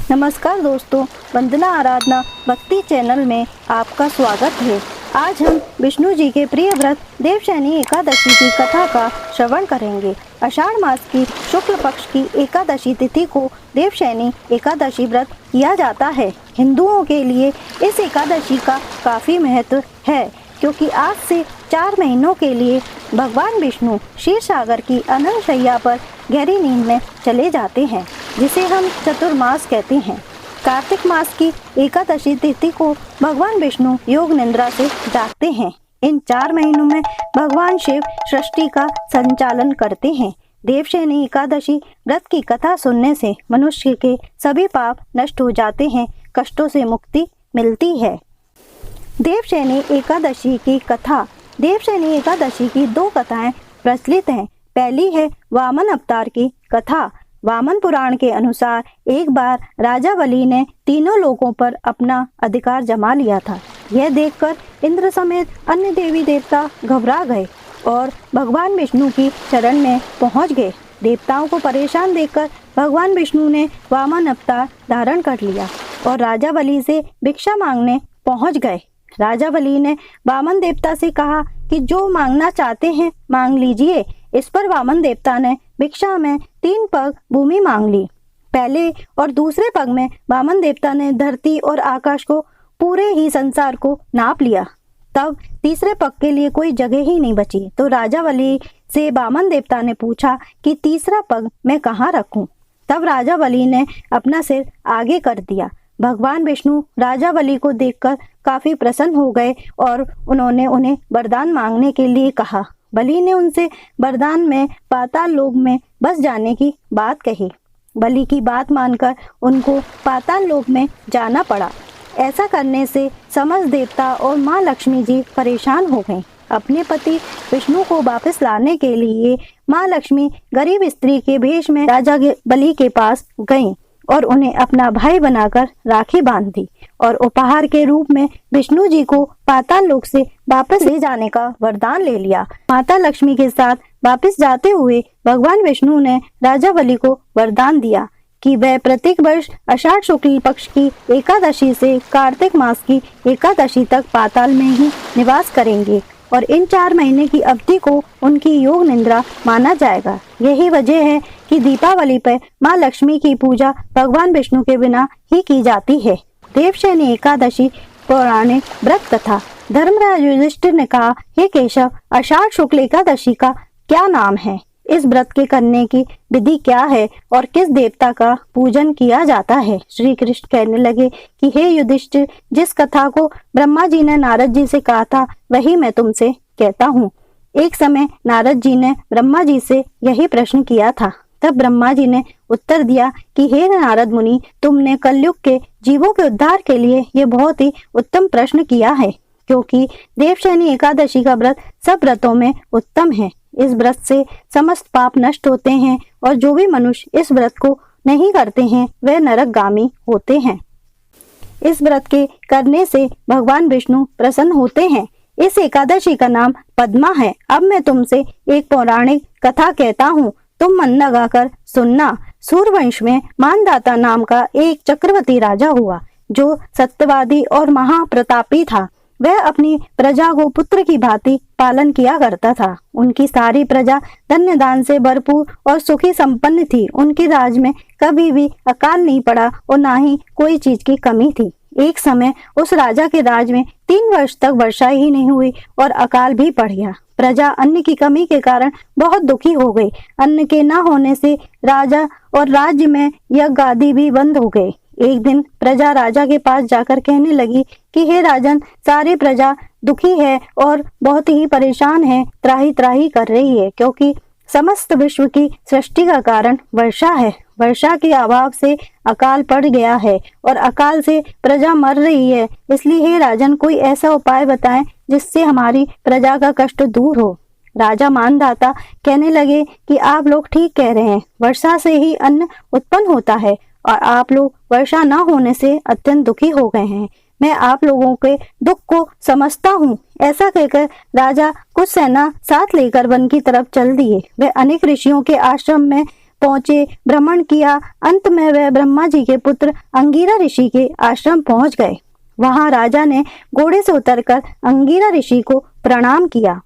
नमस्कार दोस्तों, वंदना आराधना भक्ति चैनल में आपका स्वागत है। आज हम विष्णु जी के प्रिय व्रत देवशयनी एकादशी की कथा का श्रवण करेंगे। आषाढ़ मास की शुक्ल पक्ष की एकादशी तिथि को देवशयनी एकादशी व्रत किया जाता है। हिंदुओं के लिए इस एकादशी का काफ़ी महत्व है, क्योंकि आज से 4 महीनों के लिए भगवान विष्णु क्षीर सागर की अनंत शैया पर गहरी नींद में चले जाते हैं, जिसे हम चतुर्मास कहते हैं। कार्तिक मास की एकादशी तिथि को भगवान विष्णु योग निद्रा से जागते हैं। इन 4 महीनों में भगवान शिव सृष्टि का संचालन करते हैं। देवशयनी एकादशी व्रत की कथा सुनने से मनुष्य के सभी पाप नष्ट हो जाते हैं, कष्टों से मुक्ति मिलती है। देवशयनी एकादशी की कथा। देवशयनी एकादशी की 2 कथाएं प्रचलित हैं। पहली है वामन अवतार की कथा। वामन पुराण के अनुसार एक बार राजा बलि ने तीनों लोकों पर अपना अधिकार जमा लिया था। यह देखकर इंद्र समेत अन्य देवी देवता घबरा गए और भगवान विष्णु की शरण में पहुंच गए। देवताओं को परेशान देखकर भगवान विष्णु ने वामन अवतार धारण कर लिया और राजा बलि से भिक्षा मांगने पहुंच गए। राजा बलि ने वामन देवता से कहा कि जो मांगना चाहते हैं मांग लीजिए। इस पर वामन देवता ने भिक्षा में 3 पग भूमि मांग ली। पहले और दूसरे पग में वामन देवता ने धरती और आकाश को, पूरे ही संसार को नाप लिया। तब तीसरे पग के लिए कोई जगह ही नहीं बची, तो राजा बलि से वामन देवता ने पूछा कि तीसरा पग मैं कहाँ रखूं। तब राजा बलि ने अपना सिर आगे कर दिया। भगवान विष्णु राजा बलि को देखकर काफी प्रसन्न हो गए और उन्होंने उन्हें वरदान मांगने के लिए कहा। बलि ने उनसे वरदान में पाताल लोक में बस जाने की बात कही। बलि की बात मानकर उनको पाताल लोक में जाना पड़ा। ऐसा करने से समस्त देवता और माँ लक्ष्मी जी परेशान हो गईं। अपने पति विष्णु को वापस लाने के लिए माँ लक्ष्मी गरीब स्त्री के भेष में राजा बलि के पास गईं और उन्हें अपना भाई बनाकर राखी बांध दी और उपहार के रूप में विष्णु जी को पाताल लोक से वापस ले जाने का वरदान ले लिया। माता लक्ष्मी के साथ वापस जाते हुए भगवान विष्णु ने राजा बलि को वरदान दिया कि वह प्रत्येक वर्ष आषाढ़ शुक्ल पक्ष की एकादशी से कार्तिक मास की एकादशी तक पाताल में ही निवास करेंगे और इन 4 महीने की अवधि को उनकी योग निद्रा माना जाएगा। यही वजह है कि दीपावली पर माँ लक्ष्मी की पूजा भगवान विष्णु के बिना ही की जाती है। देवशयनी एकादशी पौराणिक व्रत कथा। धर्मराज युधिष्ठिर ने कहा, हे केशव, आषाढ़ शुक्ल एकादशी का क्या नाम है? इस व्रत के करने की विधि क्या है और किस देवता का पूजन किया जाता है? श्री कृष्ण कहने लगे कि हे युधिष्ठिर, जिस कथा को ब्रह्मा जी ने नारद जी से कहा था वही मैं तुमसे कहता हूँ। एक समय नारद जी ने ब्रह्मा जी से यही प्रश्न किया था। तब ब्रह्मा जी ने उत्तर दिया कि हे नारद मुनि, तुमने कलयुग के जीवों के उद्धार के लिए ये बहुत ही उत्तम प्रश्न किया है, क्योंकि देवशयनी एकादशी का व्रत सब व्रतों में उत्तम है। इस व्रत से समस्त पाप नष्ट होते हैं और जो भी मनुष्य इस व्रत को नहीं करते हैं वह नरकगामी होते हैं। इस व्रत के करने से भगवान विष्णु प्रसन्न होते हैं। इस एकादशी का नाम पद्मा है। अब मैं तुमसे एक पौराणिक कथा कहता हूँ, तुम मन लगाकर सुनना। सूर्यवंश में मानदाता नाम का एक चक्रवर्ती राजा हुआ, जो सत्यवादी और महाप्रतापी था। वह अपनी प्रजा को पुत्र की भांति पालन किया करता था। उनकी सारी प्रजा धन्य दान से भरपूर और सुखी संपन्न थी। उनके राज में कभी भी अकाल नहीं पड़ा और ना ही कोई चीज की कमी थी। एक समय उस राजा के राज में 3 वर्ष तक वर्षा ही नहीं हुई और अकाल भी पड़ गया। प्रजा अन्न की कमी के कारण बहुत दुखी हो गई। अन्न के न होने से राजा और राज्य में यज्ञ आदि भी बंद हो गए। एक दिन प्रजा राजा के पास जाकर कहने लगी कि हे राजन, सारी प्रजा दुखी है और बहुत ही परेशान है, त्राही त्राही कर रही है, क्योंकि समस्त विश्व की सृष्टि का कारण वर्षा है। वर्षा के अभाव से अकाल पड़ गया है और अकाल से प्रजा मर रही है। इसलिए हे राजन, कोई ऐसा उपाय बताएं जिससे हमारी प्रजा का कष्ट दूर हो। राजा मानदाता कहने लगे कि आप लोग ठीक कह रहे हैं, वर्षा से ही अन्न उत्पन्न होता है और आप लोग वर्षा न होने से अत्यंत दुखी हो गए हैं। मैं आप लोगों के दुख को समझता हूँ। ऐसा कहकर राजा कुछ सेना साथ लेकर वन की तरफ चल दिए। वे अनेक ऋषियों के आश्रम में पहुंचे, भ्रमण किया। अंत में वह ब्रह्मा जी के पुत्र अंगिरा ऋषि के आश्रम पहुंच गए। वहां राजा ने घोड़े से उतरकर अंगिरा ऋषि को प्रणाम किया।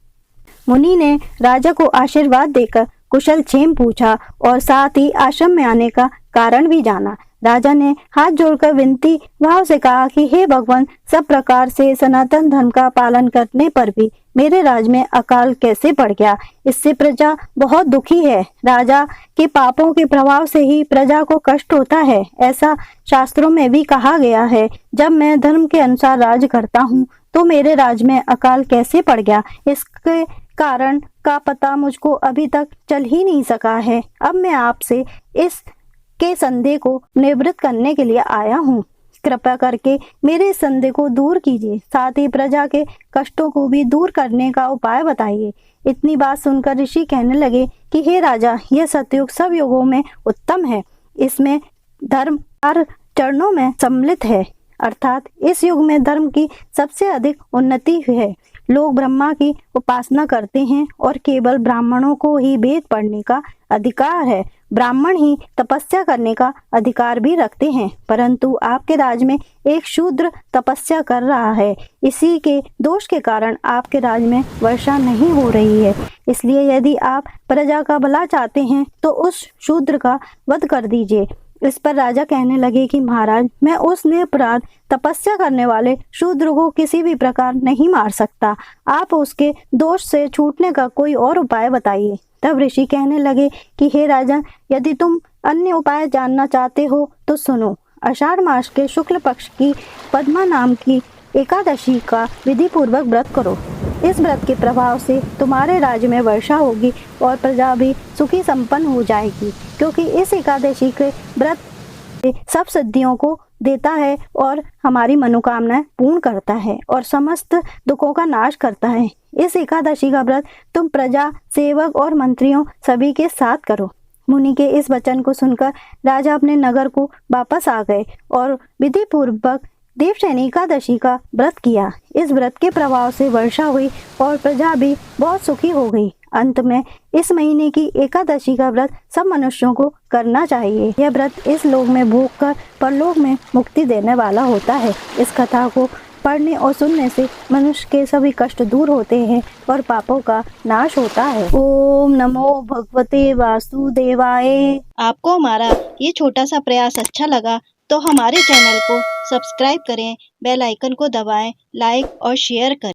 मुनि ने राजा को आशीर्वाद देकर कुशल क्षेम पूछा और साथ ही आश्रम में आने का कारण भी जाना। राजा ने हाथ जोड़कर विनती भाव से कहा कि हे भगवान, सब प्रकार से सनातन धर्म का पालन करने पर भी मेरे राज में अकाल कैसे पड़ गया? इससे प्रजा बहुत दुखी है। राजा के पापों के प्रभाव से ही प्रजा को कष्ट होता है, ऐसा शास्त्रों में भी कहा गया है। जब मैं धर्म के अनुसार राज करता हूँ तो मेरे राज में अकाल कैसे पड़ गया? इसके कारण का पता मुझको अभी तक चल ही नहीं सका है। अब मैं आपसे इस के संदेह को निवृत्त करने के लिए आया हूँ। कृपया करके मेरे संदेह को दूर कीजिए, साथ ही प्रजा के कष्टों को भी दूर करने का उपाय बताइए। इतनी बात सुनकर ऋषि कहने लगे कि हे राजा, यह सतयुग सब युगों में उत्तम है। इसमें धर्म हर चरणों में सम्मिलित है, अर्थात इस युग में धर्म की सबसे अधिक उन्नति है। लोग ब्रह्मा की उपासना करते हैं और केवल ब्राह्मणों को ही वेद पढ़ने का अधिकार है। ब्राह्मण ही तपस्या करने का अधिकार भी रखते हैं, परंतु आपके राज में एक शूद्र तपस्या कर रहा है। इसी के दोष के कारण आपके राज में वर्षा नहीं हो रही है। इसलिए यदि आप प्रजा का भला चाहते हैं तो उस शूद्र का वध कर दीजिए। इस पर राजा कहने लगे कि महाराज, मैं उस निरपराध तपस्या करने वाले शूद्र को किसी भी प्रकार नहीं मार सकता। आप उसके दोष से छूटने का कोई और उपाय बताइए। तब ऋषि कहने लगे कि हे राजन, यदि तुम अन्य उपाय जानना चाहते हो तो सुनो। आषाढ़ मास के शुक्ल पक्ष की पद्मा नाम की एकादशी का विधि पूर्वक व्रत करो। इस व्रत के प्रभाव से तुम्हारे राज्य में वर्षा होगी और प्रजा भी सुखी संपन्न हो जाएगी, क्योंकि इस एकादशी के व्रत सब सिद्धियों को देता है और हमारी मनोकामनाएं पूर्ण करता है और समस्त दुखों का नाश करता है। इस एकादशी का व्रत तुम प्रजा, सेवक और मंत्रियों सभी के साथ करो। मुनि के इस वचन को सुनकर राजा अपने नगर को वापस आ गए और विधि पूर्वक देवशयनी एकादशी का व्रत किया। इस व्रत के प्रभाव से वर्षा हुई और प्रजा भी बहुत सुखी हो गई। अंत में इस महीने की एकादशी का व्रत सब मनुष्यों को करना चाहिए। यह व्रत इस लोक में भोग कर परलोक में मुक्ति देने वाला होता है। इस कथा को पढ़ने और सुनने से मनुष्य के सभी कष्ट दूर होते हैं और पापों का नाश होता है। ओम नमो भगवते वासुदेवाय। आपको हमारा ये छोटा सा प्रयास अच्छा लगा तो हमारे चैनल को सब्सक्राइब करें, बेल आइकन को दबाएं, लाइक और शेयर करें।